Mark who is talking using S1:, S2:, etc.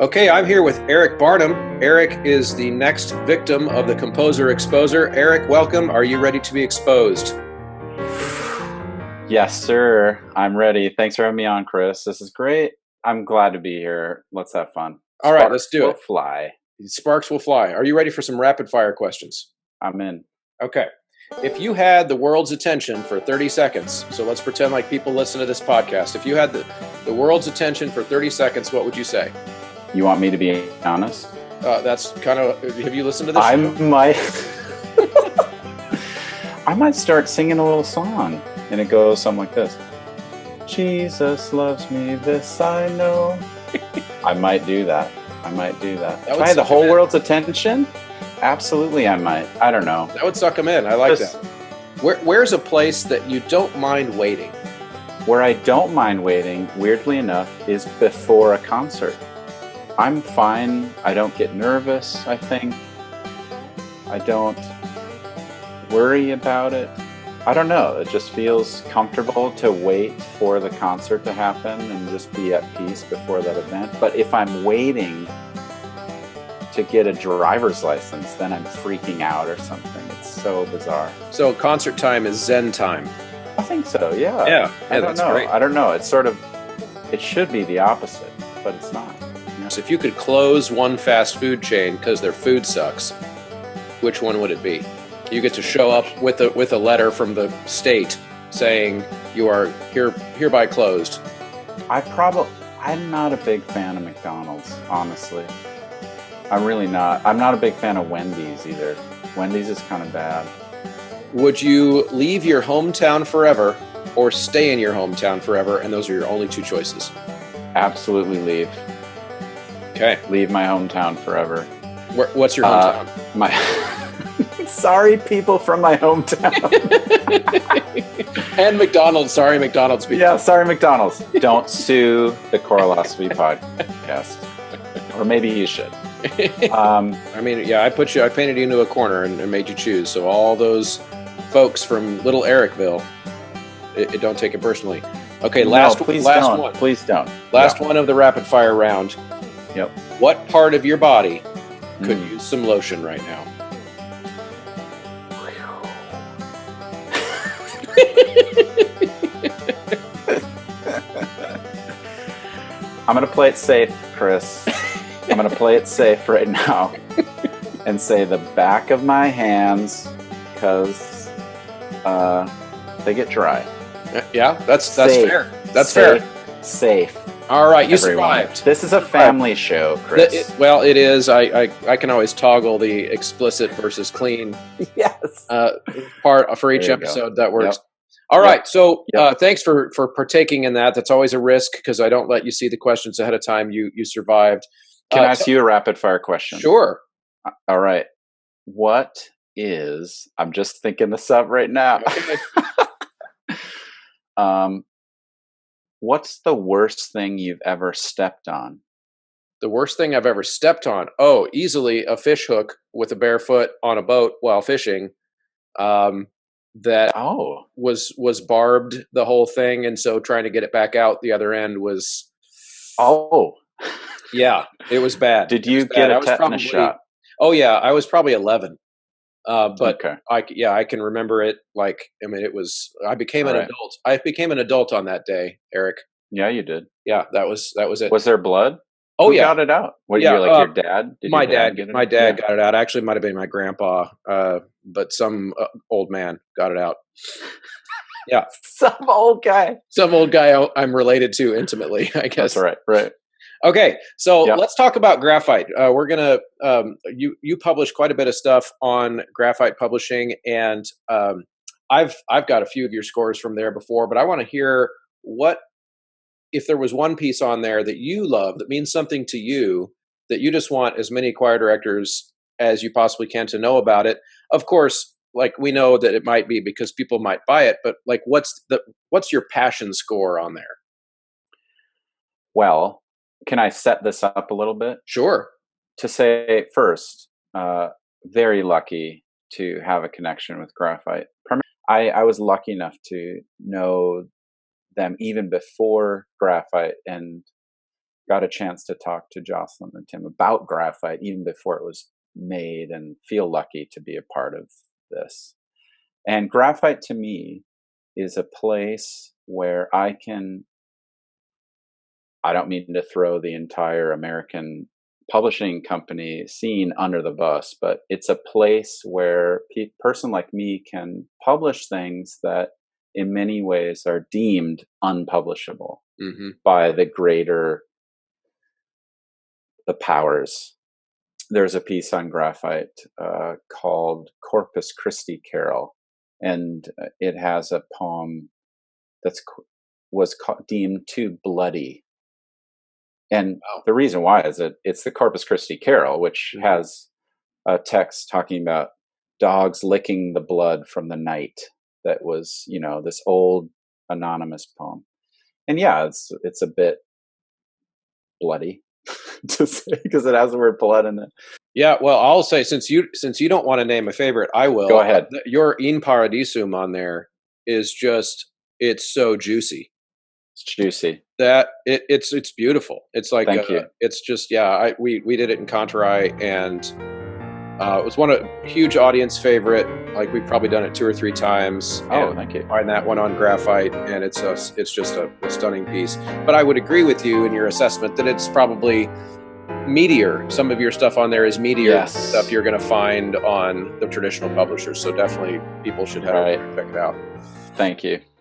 S1: Okay, I'm here with Eric Barnum. Eric is the next victim of the composer exposer. Eric, welcome. Are you ready to be exposed?
S2: Yes, sir. I'm ready. Thanks for having me on, Chris. This is great. I'm glad to be here. Let's have fun.
S1: All right, let's do it.
S2: Sparks will fly.
S1: Sparks will fly. Are you ready for some rapid fire questions?
S2: I'm in.
S1: Okay. If you had the world's attention for 30 seconds, so let's pretend like people listen to this podcast. If you had the world's attention for 30 seconds, what would you say?
S2: You want me to be honest?
S1: That's kind of, have you listened to this?
S2: I might start singing a little song, and it goes something like this. Jesus loves me, this I know. I might do that. If I had the whole world's attention, absolutely I might. I don't know.
S1: That would suck them in. I like that. Where's a place that you don't mind waiting?
S2: Where I don't mind waiting, weirdly enough, is before a concert. I'm fine. I don't get nervous, I think. I don't worry about it. I don't know. It just feels comfortable to wait for the concert to happen and just be at peace before that event. But if I'm waiting to get a driver's license, then I'm freaking out or something. It's so bizarre.
S1: So concert time is Zen time.
S2: I think so, yeah.
S1: Yeah,
S2: I don't know.
S1: Great.
S2: I don't know. It's sort of, it should be the opposite, but it's not.
S1: So if you could close one fast food chain because their food sucks, which one would it be? You get to show up with a letter from the state saying you are hereby closed.
S2: I'm not a big fan of McDonald's, honestly. I'm really not. I'm not a big fan of Wendy's either. Wendy's is kind of bad.
S1: Would you leave your hometown forever or stay in your hometown forever? And those are your only two choices.
S2: Absolutely leave.
S1: Okay.
S2: Leave my hometown forever.
S1: What's your hometown?
S2: Sorry, people from my hometown.
S1: And McDonald's. Sorry, McDonald's people.
S2: Yeah, sorry, McDonald's. Don't sue the Coralosophy podcast. Or maybe you should.
S1: I mean, yeah, I painted you into a corner and made you choose. So all those folks from Little Ericville, it don't take it personally. Okay, last one.
S2: Please don't.
S1: Last one of the rapid fire round.
S2: Yep.
S1: What part of your body could use some lotion right now?
S2: I'm going to play it safe, Chris. I'm going to play it safe right now and say the back of my hands because they get dry.
S1: Yeah, that's fair. That's fair.
S2: Safe.
S1: All right, you survived.
S2: This is a family show, Chris.
S1: Well, it is. I can always toggle the explicit versus clean
S2: yes
S1: part for each episode. That works. Yep. All right, so thanks for partaking in that. That's always a risk because I don't let you see the questions ahead of time. You survived.
S2: Can I ask you a rapid fire question?
S1: Sure.
S2: All right. What is? I'm just thinking this up right now. What's the worst thing you've ever stepped on?
S1: The worst thing I've ever stepped on? Oh, easily a fish hook with a bare foot on a boat while fishing. That was barbed the whole thing, and so trying to get it back out the other end was.
S2: Oh.
S1: Yeah, it was bad.
S2: Did you get a tetanus shot?
S1: Oh yeah, I was probably 11. But
S2: okay.
S1: I can remember it. Like, I mean, I became an adult. I became an adult on that day, Eric.
S2: Yeah, you did.
S1: Yeah, that was it.
S2: Was there blood?
S1: Oh,
S2: Who got it out? What,
S1: yeah,
S2: your dad?
S1: My dad got it out. Actually, it might have been my grandpa, but some old man got it out. Yeah.
S2: Some old guy
S1: I'm related to intimately, I guess.
S2: That's right.
S1: Okay, so let's talk about Graphite. We're gonna you publish quite a bit of stuff on Graphite Publishing, and I've got a few of your scores from there before, but I want to hear if there was one piece on there that you love that means something to you that you just want as many choir directors as you possibly can to know about it. Of course, like we know that it might be because people might buy it, but like what's your passion score on there?
S2: Well, can I set this up a little bit?
S1: Sure.
S2: To say first, very lucky to have a connection with Graphite. I was lucky enough to know them even before Graphite, and got a chance to talk to Jocelyn and Tim about graphite even before it was made, and feel lucky to be a part of this. And graphite to me is a place where I don't mean to throw the entire American publishing company scene under the bus, but it's a place where a person like me can publish things that in many ways are deemed unpublishable by the powers. There's a piece on graphite called Corpus Christi Carol, and it has a poem was deemed too bloody. And the reason why is that it's the Corpus Christi Carol, which has a text talking about dogs licking the blood from the night. That was, this old anonymous poem. And yeah, it's a bit bloody to say, because it has the word blood in it.
S1: Yeah, well, I'll say, since you don't want to name a favorite, I will.
S2: Go ahead.
S1: Your In Paradisum on there is it's so juicy.
S2: It's juicy.
S1: That it's beautiful. It's like,
S2: thank you.
S1: It's just, we did it in Contorai, and it was a huge audience favorite. Like, we've probably done it 2 or 3 times.
S2: Oh, thank you.
S1: Find that one on graphite, and it's just a stunning piece. But I would agree with you in your assessment that it's probably meatier. Some of your stuff on there is meatier stuff you're going to find on the traditional publishers. So definitely people should check it out.
S2: Thank you.